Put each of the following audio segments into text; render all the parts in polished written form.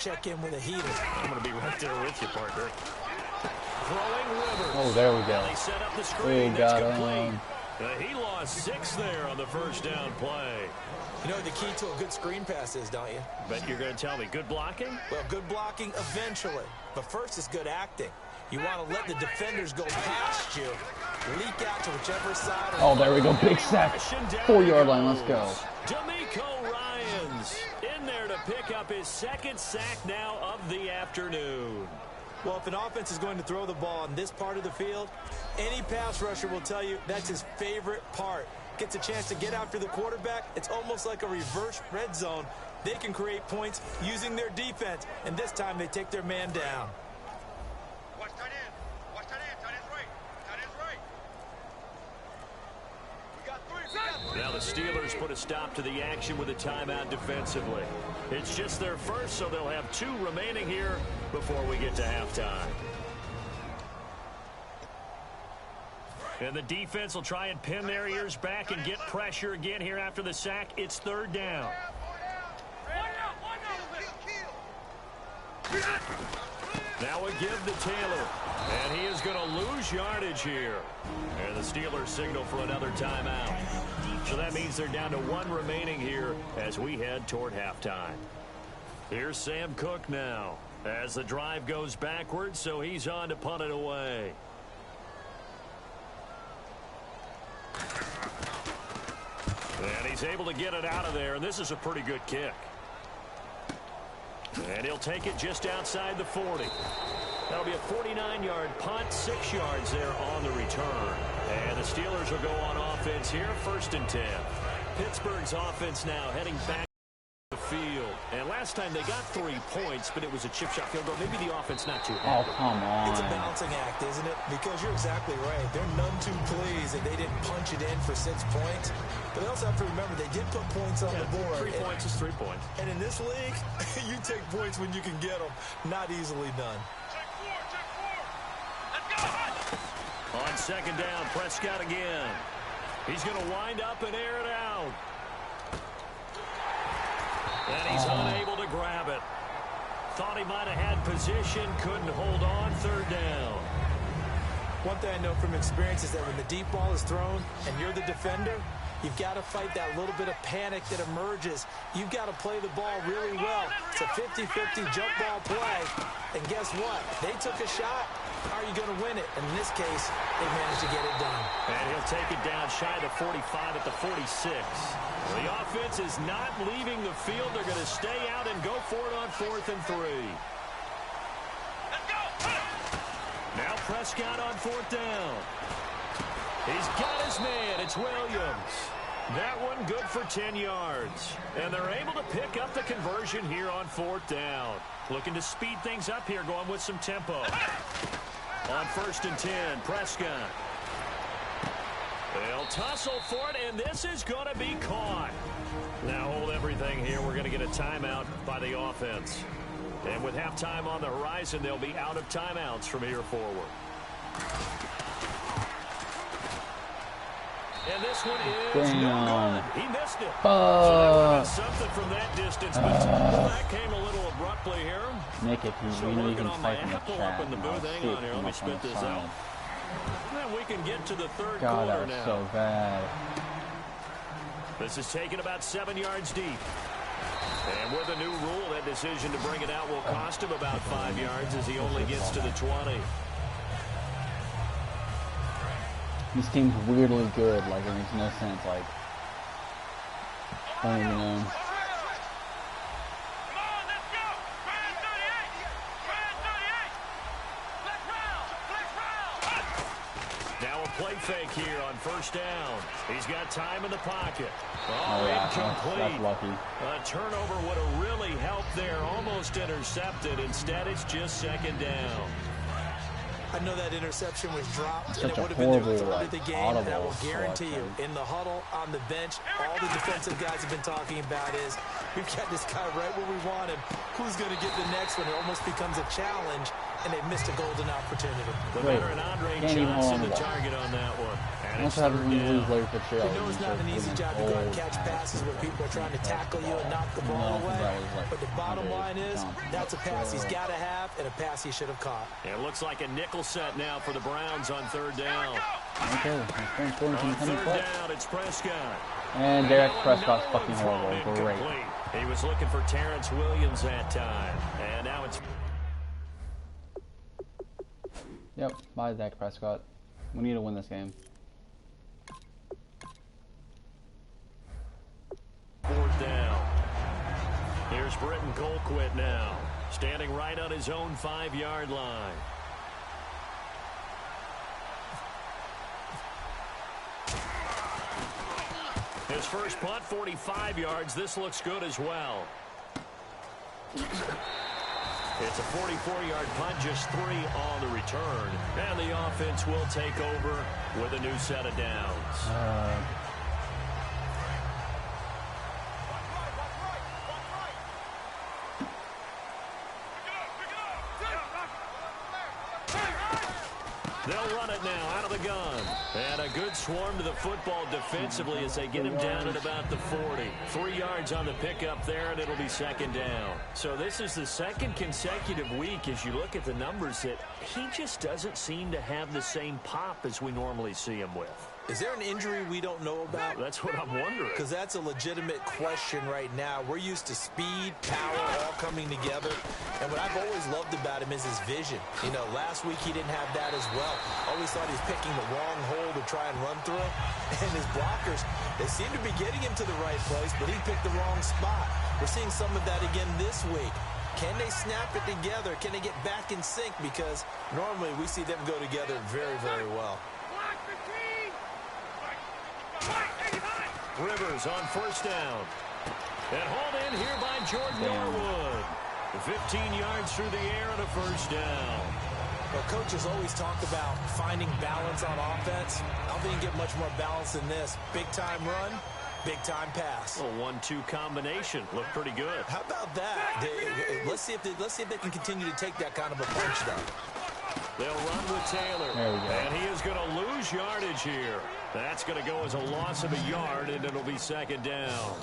check in with a heater. I'm going to be right there with you, partner. Oh, there we go. We got him. He lost 6 there on the first down play. You know the key to a good screen pass is, don't you? Bet you're going to tell me good blocking? Well, good blocking eventually. But first is good acting. You want to let the defenders go past you, leak out to whichever side. Oh, there we go. Big sack. 4-yard line. Let's go. D'Amico Ryans in there to pick up his 2nd sack now of the afternoon. Well, if an offense is going to throw the ball in this part of the field, any pass rusher will tell you that's his favorite part. Gets a chance to get after the quarterback. It's almost like a reverse red zone. They can create points using their defense, and this time they take their man down. Watch tight end. Watch tight end. Tight end's right. Tight end's right. We got 3. Now the Steelers put a stop to the action with a timeout defensively. It's just their first, so they'll have 2 remaining here before we get to halftime. And the defense will try and pin their ears back and get pressure again here after the sack. It's 3rd down. Now a give to Taylor. And he is going to lose yardage here. And the Steelers signal for another timeout. So that means they're down to 1 remaining here as we head toward halftime. Here's Sam Cook now as the drive goes backwards, so he's on to punt it away. And he's able to get it out of there, and this is a pretty good kick. And he'll take it just outside the 40. That'll be a 49-yard punt, 6 yards there on the return. And the Steelers will go on offense here, 1st and 10. Pittsburgh's offense now heading back to the field. And last time they got 3 points, but it was a chip shot field goal. Maybe the offense not too happy. Oh, come on. It's a balancing act, isn't it? Because you're exactly right. They're none too pleased that they didn't punch it in for 6 points. But they also have to remember they did put points on the board. 3 points is 3 points. And in this league, you take points when you can get them. Not easily done. On 2nd down, Prescott again. He's going to wind up and air it out. And he's unable to grab it. Thought he might have had position, couldn't hold on, 3rd down. One thing I know from experience is that when the deep ball is thrown and you're the defender, you've got to fight that little bit of panic that emerges. You've got to play the ball really well. It's a 50-50 jump ball play. And guess what? They took a shot. How are you going to win it? And in this case, they managed to get it done. And he'll take it down shy of the 45 at the 46. The offense is not leaving the field. They're going to stay out and go for it on 4th and 3. Now Prescott on 4th down. He's got his man. It's Williams. That one good for 10 yards. And they're able to pick up the conversion here on 4th down. Looking to speed things up here, going with some tempo. On 1st and 10, Prescott. They'll tussle for it, and this is going to be caught. Now hold everything here. We're going to get a timeout by the offense. And with halftime on the horizon, they'll be out of timeouts from here forward. And this one is no good. He missed it. So something from that distance, but that came a little abruptly here. Nick, if you know you can type in the chat, up in the booth. Hang on here. Let me spit this out. Then we can get to the 3rd God, quarter that was now. so bad. This is taken about 7 yards deep. And with a new rule, that decision to bring it out will cost him about 5 yards as he only gets to the 20. This team's weirdly good. Like, it makes no sense. Like, I don't even know. Now a play fake here on 1st down. He's got time in the pocket. Oh, yeah, incomplete. that's lucky. A turnover would have really helped there. Almost intercepted. Instead, it's just 2nd down. I know that interception was dropped, Such and it a would have been their horrible, 3rd of the game. And I will audible guarantee you, selection. in the huddle, on the bench, all the defensive guys have been talking about is, we've got this guy right where we want him. Who's going to get the next one? It almost becomes a challenge, and they missed a golden opportunity. The veteran Andre Johnson, the target on that one. And That's it's what happens when you third lose down. Larry Fitzgerald. You know it's not an easy job to go out and catch passes when people are trying to tackle you and knock the ball away. But the bottom line is, that's a pass he's got to have and a pass he should have caught. It looks like a nickel set now for the Browns on third down. Okay, On third down, it's Prescott. and Derek Prescott's fucking horrible. Great. Incomplete. He was looking for Terrence Williams that time. And now it's... Yep, bye Dak Prescott. We need to win this game. Fourth down. Here's Britton Colquitt now, standing right on his own 5-yard line. His first punt, 45 yards. This looks good as well. It's a 44-yard punt, just 3 on the return. And the offense will take over with a new set of downs. They'll run it now out of the gun. And a good swarm to the football defensively as they get him down at about the 40. 3 yards on the pickup there, and it'll be second down. So this is the second consecutive week, as you look at the numbers, that he just doesn't seem to have the same pop as we normally see him with. Is there an injury we don't know about? That's what I'm wondering. Because that's a legitimate question right now. We're used to speed, power, all coming together. And what I've always loved about him is his vision. You know, last week he didn't have that as well. Always thought he was picking the wrong hole to try and run through. And his blockers, they seem to be getting him to the right place, but he picked the wrong spot. We're seeing some of that again this week. Can they snap it together? Can they get back in sync? Because normally we see them go together very, very well. Rivers on first down. And hauled in here by Jordan Norwood. 15 yards through the air and a first down. Well, coaches always talk about finding balance on offense. I don't think you get much more balance than this. Big-time run, big-time pass. A 1-2 combination. Looked pretty good. How about that? Let's see if they can continue to take that kind of a punch, though. They'll run with Taylor. There we go. And he is going to lose yardage here. That's going to go as a loss of a yard, and it'll be second down.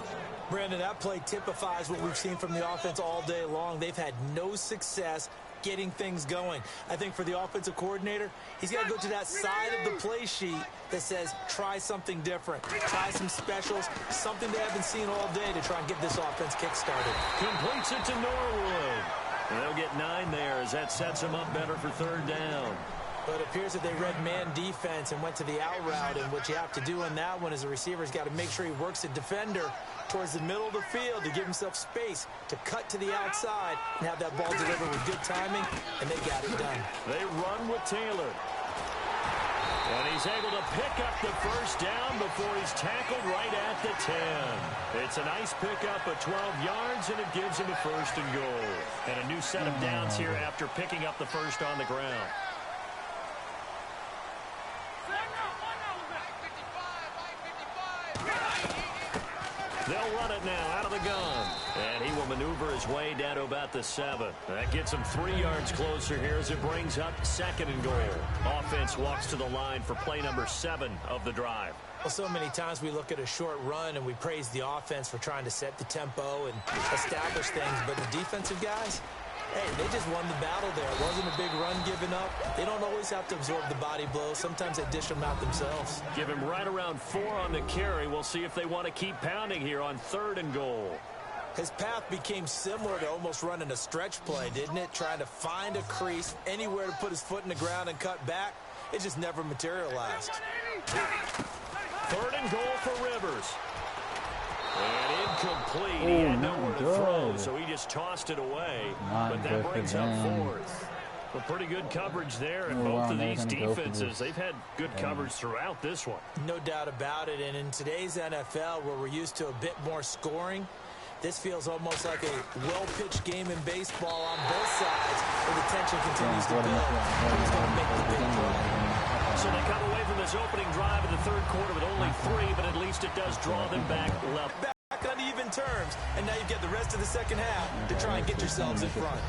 Brandon, that play typifies what we've seen from the offense all day long. They've had no success getting things going. I think for the offensive coordinator, he's got to go to that side of the play sheet that says, try something different. Try some specials, something they haven't seen all day to try and get this offense kick-started. Completes it to Norwood. And they'll get 9 there as that sets them up better for third down. But it appears that they read man defense and went to the out route, and what you have to do in that one as a receiver is got to make sure he works the defender towards the middle of the field to give himself space to cut to the outside and have that ball delivered with good timing, and they got it done. They run with Taylor. And he's able to pick up the first down before he's tackled right at the 10. It's a nice pickup of 12 yards, and it gives him a first and goal. And a new set of downs here after picking up the first on the ground. They'll run it now out of the gun. And he will maneuver his way down to about the 7. That gets him 3 yards closer here as it brings up second and goal. Offense walks to the line for play number 7 of the drive. Well, so many times we look at a short run and we praise the offense for trying to set the tempo and establish things. But the defensive guys, hey, they just won the battle there. It wasn't a big run given up. They don't always have to absorb the body blows. Sometimes they dish them out themselves. Give him right around 4 on the carry. We'll see if they want to keep pounding here on third and goal. His path became similar to almost running a stretch play, didn't it? Trying to find a crease, anywhere to put his foot in the ground and cut back. It just never materialized. Third and goal for Rivers. And incomplete. He had nowhere to throw, so he just tossed it away. But that brings up fourth. Well, pretty good coverage there in both of these defenses. They've had good coverage throughout this one. No doubt about it. And in today's NFL, where we're used to a bit more scoring, this feels almost like a well-pitched game in baseball on both sides, where the tension continues to build. Who's going to make the big play? So they come away from this opening drive in the third quarter with only 3, but at least it does draw them back level. Back on even terms, and now you get the rest of the second half to try and get yourselves in front.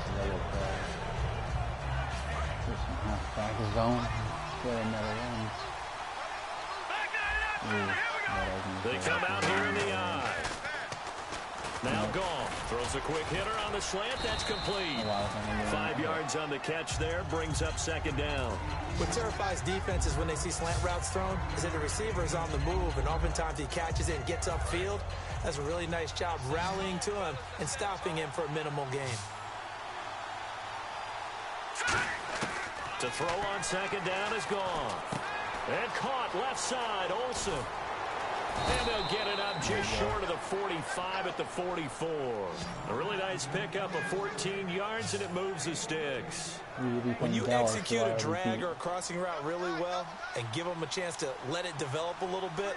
Halfback zone. Get another one. They come out here in the eye. Now Goff throws a quick hitter on the slant. That's complete. 5 yards on the catch there. Brings up second down. What terrifies defenses when they see slant routes thrown is that the receiver is on the move, and oftentimes he catches it and gets upfield. That's a really nice job rallying to him and stopping him for a minimal gain. To throw on second down is Goff. And caught left side, Olsen. And they'll get it up just short of the 45 at the 44. A really nice pickup of 14 yards, and it moves the sticks. When you execute a drag or a crossing route really well and give them a chance to let it develop a little bit,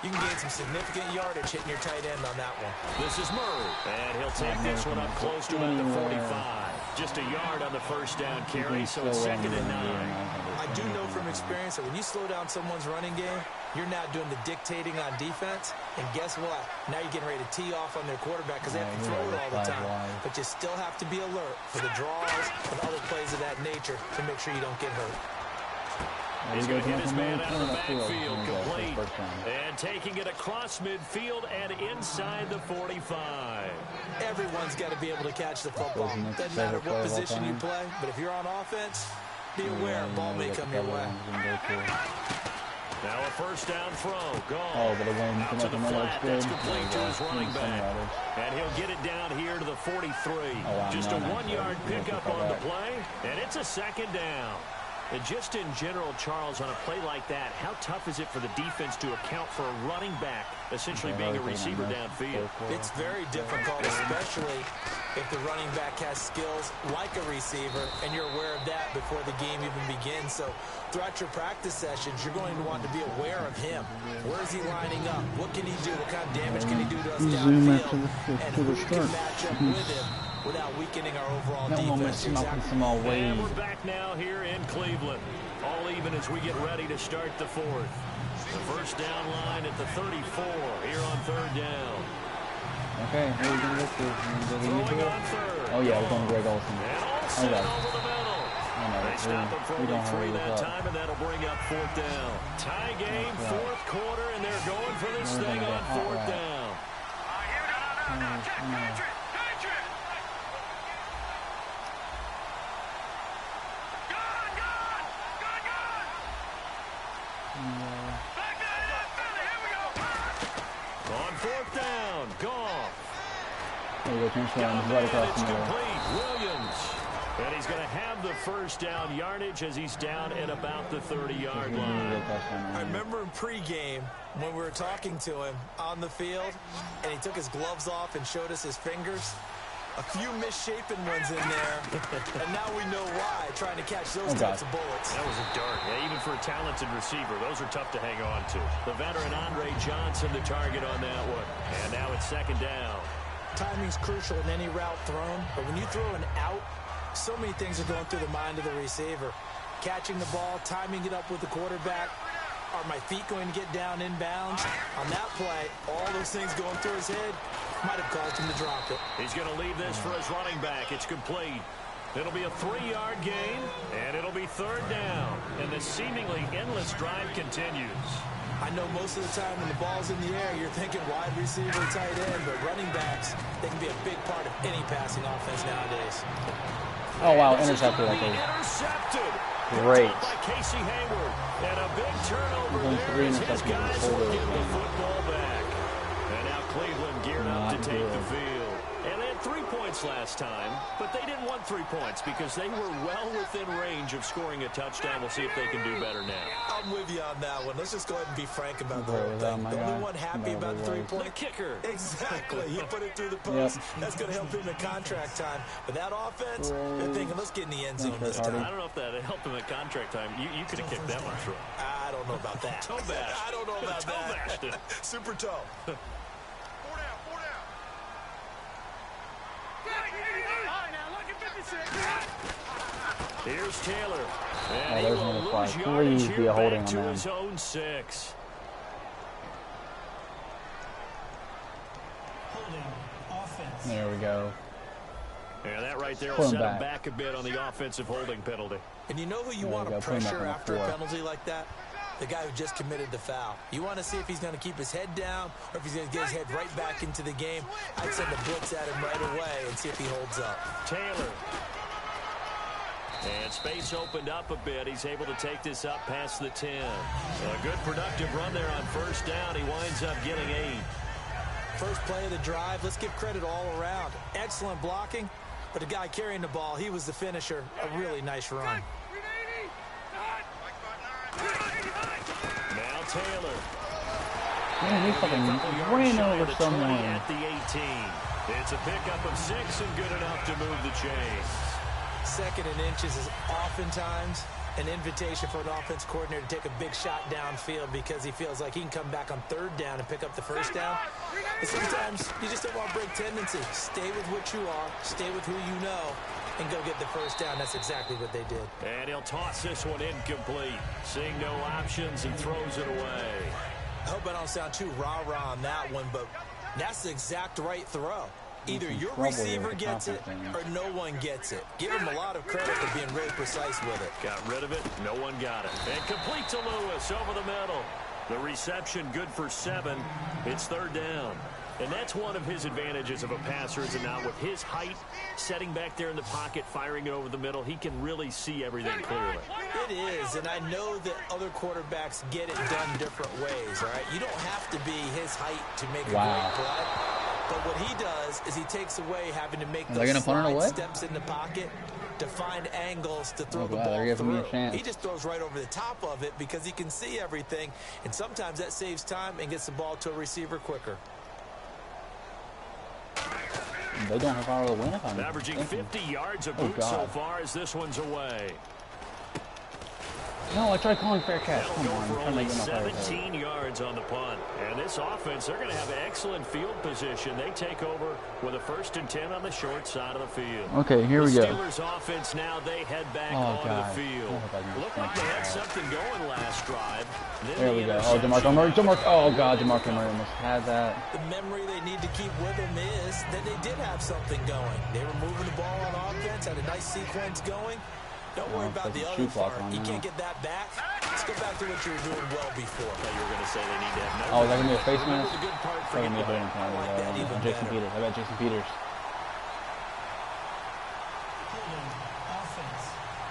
you can gain some significant yardage hitting your tight end on that one. This is Murray, and he'll take this one up close to about the 45. Just a yard on the first down carry, so it's 2nd and 9. I do know from experience that when you slow down someone's running game, you're now doing the dictating on defense. And guess what? Now you're getting ready to tee off on their quarterback because they have to throw it all the time. But you still have to be alert for the draws and other plays of that nature to make sure you don't get hurt. He's going to hit his man out of the backfield, complete. And taking it across midfield and inside the 45. Everyone's got to be able to catch the football. Doesn't matter what position you play, but if you're on offense, be aware, ball may come your way. Now a first down throw. But it won't out to the flat. That's complete to his running back. And he'll get it down here to the 43. Just a 1-yard pickup on the play, and it's a second down. And just in general, Charles, on a play like that, how tough is it for the defense to account for a running back essentially being a receiver downfield? It's very difficult, especially if the running back has skills like a receiver, and you're aware of that before the game even begins. So throughout your practice sessions, you're going to want to be aware of him. Where is he lining up? What can he do? What kind of damage can he do to us downfield? And who can match up with him without weakening our overall defense. And we're back now here in Cleveland. All even as we get ready to start the 4th. The first down line at the 34 here on 3rd down. Okay, who are we going to look for? Throwing on 3rd. Oh, yeah, we're going Greg Olsen. And Olsen over the middle. They stop him for only 3 that time, and that'll bring up 4th down. Tie game, 4th quarter, and they're going for this thing on 4th down. On 4th down, Goff. It's complete. Williams. And he's going to have the first down yardage as he's down at about the 30-yard line. I remember in pregame when we were talking to him on the field, and he took his gloves off and showed us his fingers. A few misshapen ones in there, and now we know why, trying to catch those types of bullets. That was a dart. Yeah, even for a talented receiver, those are tough to hang on to. The veteran Andre Johnson, the target on that one. And now it's 2nd down. Timing's crucial in any route thrown, but when you throw an out, so many things are going through the mind of the receiver. Catching the ball, timing it up with the quarterback. Are my feet going to get down inbounds? On that play, all those things going through his head might have caused him to drop it. He's going to leave this for his running back. It's complete. It'll be a 3-yard gain, and it'll be 3rd down. And the seemingly endless drive continues. I know most of the time when the ball's in the air, you're thinking wide receiver, tight end, but running backs, they can be a big part of any passing offense nowadays. Oh, wow, intercepted. Intercepted. Great. By Casey Hayward. And a big turnover there as his guys will get the football back. And now Cleveland geared up to take the field. And they had 3 points last time, but they didn't want 3 points because they were well within range of scoring a touchdown. We'll see if they can do better now. I'm with you on that one. Let's just go ahead and be frank about the whole thing. The only one happy about the 3 points. The kicker. Exactly. He put it through the post. That's going to help him in contract time. But that offense, they're thinking, let's get in the end zone this time. I don't know if that helped him at contract time. You could have kicked that one through. I don't know about that. Toe bash. I don't know about that. Super toe. Here's Taylor. And there's another flag. Please be a holding on to them. his own 6. There we go. Yeah, that right there will set him back a bit on the offensive holding penalty. And you know who you want to pressure after a penalty like that? the guy who just committed the foul. You want to see if he's going to keep his head down or if he's going to get his head right back into the game. I'd send a blitz at him right away and see if he holds up. Taylor. And space opened up a bit. He's able to take this up past the 10. A good productive run there on first down. He winds up getting 8. First play of the drive. Let's give credit all around. Excellent blocking, but the guy carrying the ball, he was the finisher. A really nice run. Now Taylor. Man, he fucking ran over someone. At the 18. It's a pickup of 6 and good enough to move the chains. Second and inches is oftentimes an invitation for an offense coordinator to take a big shot downfield because he feels like he can come back on third down and pick up the first down. But sometimes you just don't want to break tendency. Stay with what you are, stay with who you know, and go get the first down. That's exactly what they did. And he'll toss this one incomplete. Seeing no options, he throws it away. I hope I don't sound too rah-rah on that one, but that's the exact right throw. Either your receiver gets it or no one gets it. Give him a lot of credit for being really precise with it. Got rid of it. No one got it. And complete to Lewis over the middle. The reception good for 7. It's third down. And that's one of his advantages of a passer, is now with his height, setting back there in the pocket, firing it over the middle, he can really see everything clearly. It is, and I know that other quarterbacks get it done different ways, all right? You don't have to be his height to make a great play. But what he does is he takes away having to make those slide steps in the pocket to find angles to throw the ball through. He just throws right over the top of it because he can see everything, and sometimes that saves time and gets the ball to a receiver quicker. They don't have power to win if I'm averaging 50 yards a boot so far as this one's away. No, I tried calling fair catch. Come on. For only 17 yards on the punt. And this offense, they're going to have excellent field position. They take over with a 1st and 10 on the short side of the field. Okay, here we go. The Steelers offense now, they head back onto the field. Looked like they had something going last drive. There we go. Oh, DeMarco Murray. Oh, God, DeMarco Murray almost had that. The memory they need to keep with them is that they did have something going. They were moving the ball on offense, had a nice sequence going. Don't worry about the other part. You can't get that back. Let's go back to what you were doing well before. You were going to say they need to have no. Oh, they're going to be a face mask? The good part for Jason Peters. How about Jason Peters?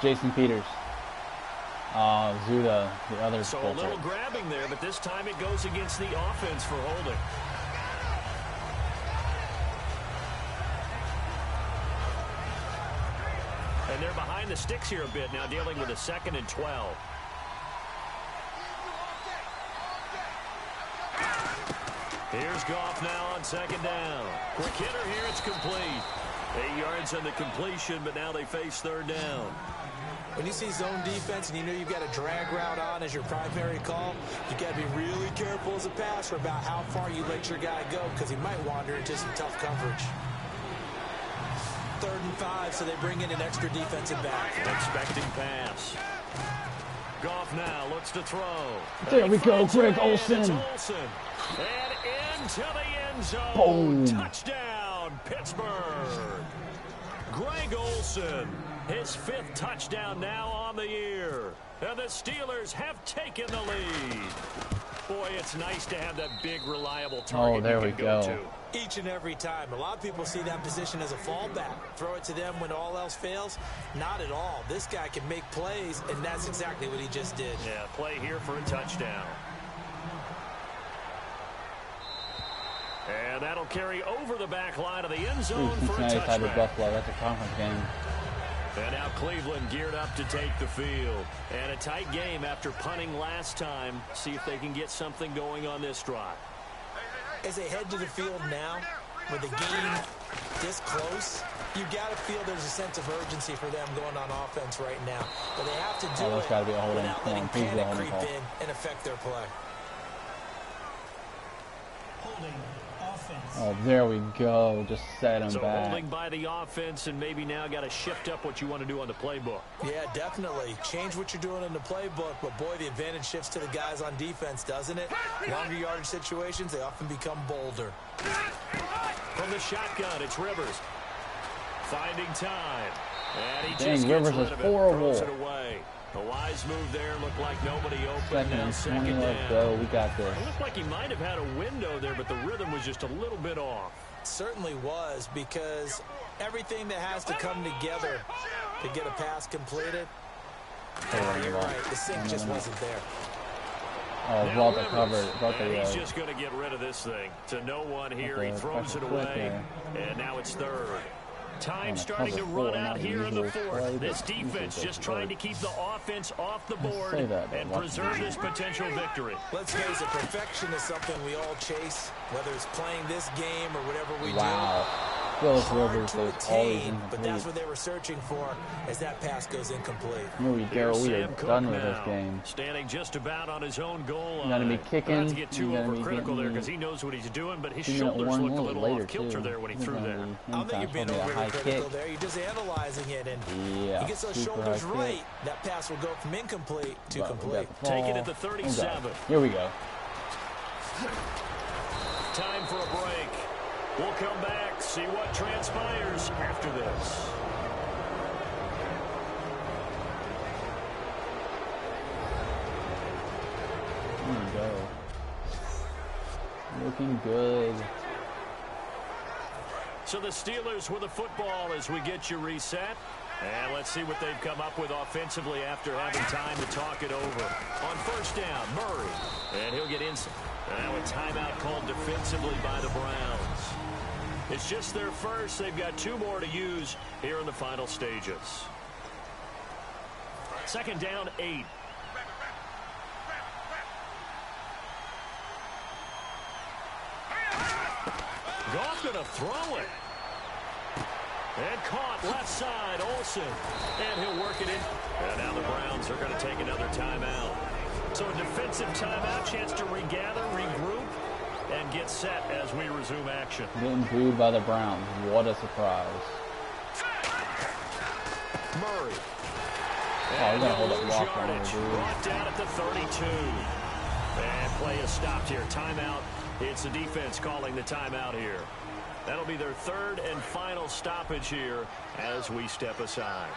Jason Peters. Zuda, the other. So a little grabbing there, but this time it goes against the offense for holding. And they're behind the sticks here a bit now, dealing with a 2nd and 12. Here's Goff now on 2nd down. Quick hitter here, it's complete. 8 yards on the completion, but now they face 3rd down. When you see zone defense and you know you've got a drag route on as your primary call, you got to be really careful as a passer about how far you let your guy go because he might wander into some tough coverage. 3rd and 5, so they bring in an extra defensive back. Expecting pass. Goff now looks to throw. There we go, Greg Olsen. And into the end zone. Boom. Touchdown, Pittsburgh. Greg Olsen, his 5th touchdown now on the year. And the Steelers have taken the lead. Boy, it's nice to have that big, reliable target. Oh, there we go. To. Each and every time. A lot of people see that position as a fallback. Throw it to them when all else fails. Not at all. This guy can make plays, and that's exactly what he just did. Yeah, play here for a touchdown. And that'll carry over the back line of the end zone for a touchdown. Buffalo. That's a conference game. And now Cleveland geared up to take the field. And a tight game after punting last time. See if they can get something going on this drive. As they head to the field now, with the game this close, you got to feel there's a sense of urgency for them going on offense right now. But they have to do it gotta be a holding. without letting panic creep in and affect their play. Holding offense. Oh, there we go. Just set him back. Holding by the offense, and maybe now got to shift up what you want to do on the playbook. Yeah, definitely. Change what you're doing in the playbook, but boy, the advantage shifts to the guys on defense, doesn't it? Longer yardage situations, they often become bolder. From the shotgun, it's Rivers. Finding time. And he Dang, just Rivers gets rid is of it, horrible. throws it away. A wise move there. Looked like nobody open. Second Now and 20, second let's down. go. We got this. It looked like he might have had a window there, but the rhythm was just a little bit off. Certainly was, because everything that has to come together to get a pass completed, you're right, the sync just wasn't there. Oh, brought the cover. Brought the, he's just going to get rid of this thing. To no one here. He throws it away. And now it's third. Time starting to run out here in the fourth. This defense just trying to keep the offense off the board and preserve this potential victory. Let's face it, perfection is something we all chase, whether it's playing this game or whatever we do. Hard to attain, but that's what they were searching for as that pass goes incomplete. We are done with this game. Standing just about on his own goal. He's gonna be kicking. Not to get too overcritical there because he knows what he's doing, but his shoulders looked a little off kilter there when he threw there. I don't think you're being overcritical there. You're just analyzing it, and he gets those shoulders right. That pass will go from incomplete to complete. Take it at the 37. Here we go. Time for a break. We'll come back, see what transpires after this. Here we go. Looking good. So the Steelers with the football as we get you reset. And let's see what they've come up with offensively after having time to talk it over. On first down, Murray. And he'll get inside. Now a timeout called defensively by the Browns. It's just their first. They've got 2 more to use here in the final stages. Second down, 8. Goff gonna throw it. And caught left side, Olsen. And he'll work it in. And now the Browns are going to take another timeout. So a defensive timeout, chance to regather, regroup, and get set as we resume action. Getting booed by the Browns. What a surprise. Murray. Oh, we're going to hold up block on yardage. Brought down at the 32. And play is stopped here. Timeout. It's the defense calling the timeout here. That'll be their third and final stoppage here as we step aside.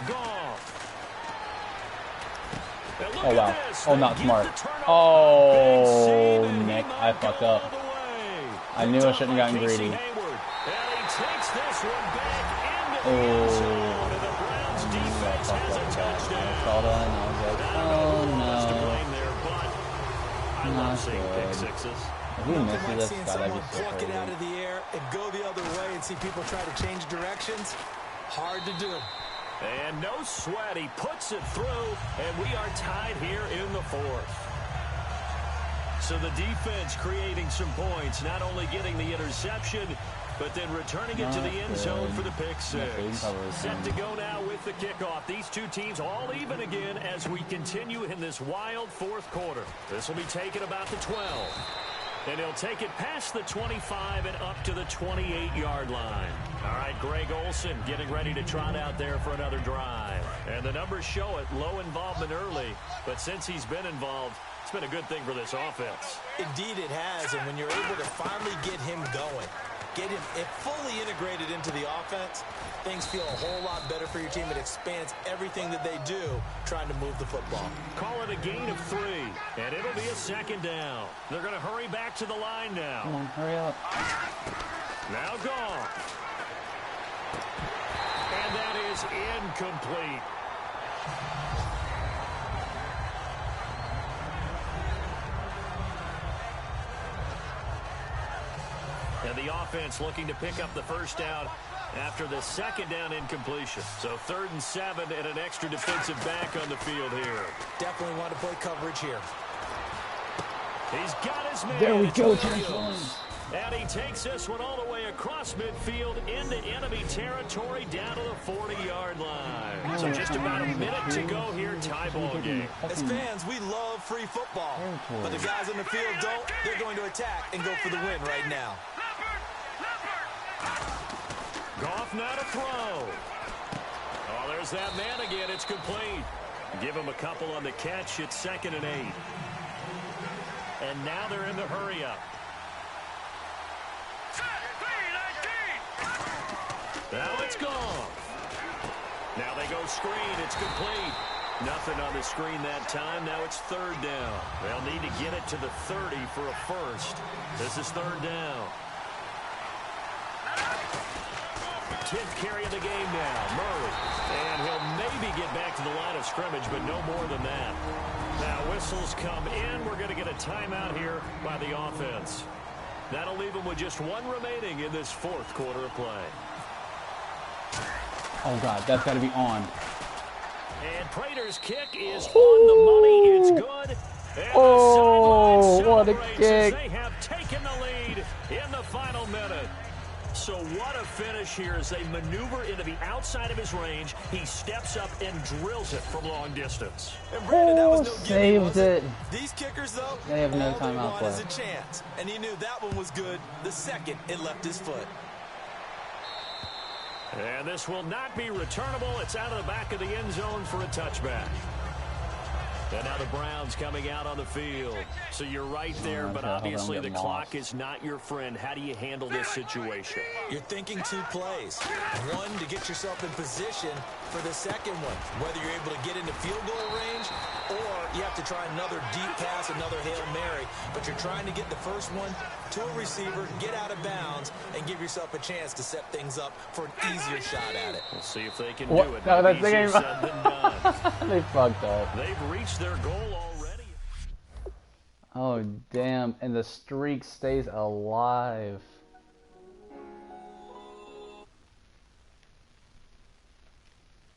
Goff. Oh, wow. Oh, not smart. Oh, Nick, I fucked up. I knew I shouldn't have gotten greedy. Oh, not good. If we miss this, that'd be so pluck it out of the air and go the other way and see people try to change directions. Hard to do. And no sweat. He puts it through, and we are tied here in the fourth. So the defense creating some points, not only getting the interception, but then returning it to the end zone for the pick six. Set to go now with the kickoff. These two teams all even again as we continue in this wild fourth quarter. This will be taken about the 12. And he'll take it past the 25 and up to the 28-yard line. All right, Greg Olsen getting ready to trot out there for another drive. And the numbers show it, low involvement early. But since he's been involved, it's been a good thing for this offense. Indeed it has, and when you're able to finally get him going, get him fully integrated into the offense, things feel a whole lot better for your team. It expands everything that they do trying to move the football. Call it a gain of 3, and it'll be a second down. They're going to hurry back to the line now. Come on, hurry up. Now gone. And that is incomplete. And the offense looking to pick up the first down after the second down incompletion. So 3rd and 7 and an extra defensive back on the field here. Definitely want to play coverage here. He's got his man. There we go, and he takes this one all the way across midfield into enemy territory down to the 40-yard line. So just about a minute to go here, tie ball game. As fans, we love free football. But the guys on the field don't. They're going to attack and go for the win right now. Goff now to throw. Oh, there's that man again. It's complete. Give him a couple on the catch. It's 2nd and 8. And now they're in the hurry up. Now they go screen. It's complete. Nothing on the screen that time. Now it's third down. They'll need to get it to the 30 for a first. This is third down. 10th carry of the game now. Murray. And he'll maybe get back to the line of scrimmage, but no more than that. Now whistles come in. We're going to get a timeout here by the offense. That'll leave them with just one remaining in this fourth quarter of play. Oh, God. That's got to be on. And Prater's kick is on the money. It's good. And oh, what a kick. they have taken the lead in the final minute. So what a finish here as they maneuver into the outside of his range. He steps up and drills it from long distance. And Brandon, that was no saved it. These kickers, though, they have no all timeout they want is a chance. And he knew that one was good the second it left his foot. And this will not be returnable. It's out of the back of the end zone for a touchback. And now the Browns coming out on the field. So you're right there, but obviously the clock is not your friend. How do you handle this situation? You're thinking two plays. One, to get yourself in position for the second one, whether you're able to get into field goal range or you have to try another deep pass, another Hail Mary. But you're trying to get the first one to a receiver, get out of bounds, and give yourself a chance to set things up for an easier shot at it. We'll see if they can do it. No, that's easier said than done. They fucked up. They've reached their goal already. Oh, damn. And the streak stays alive.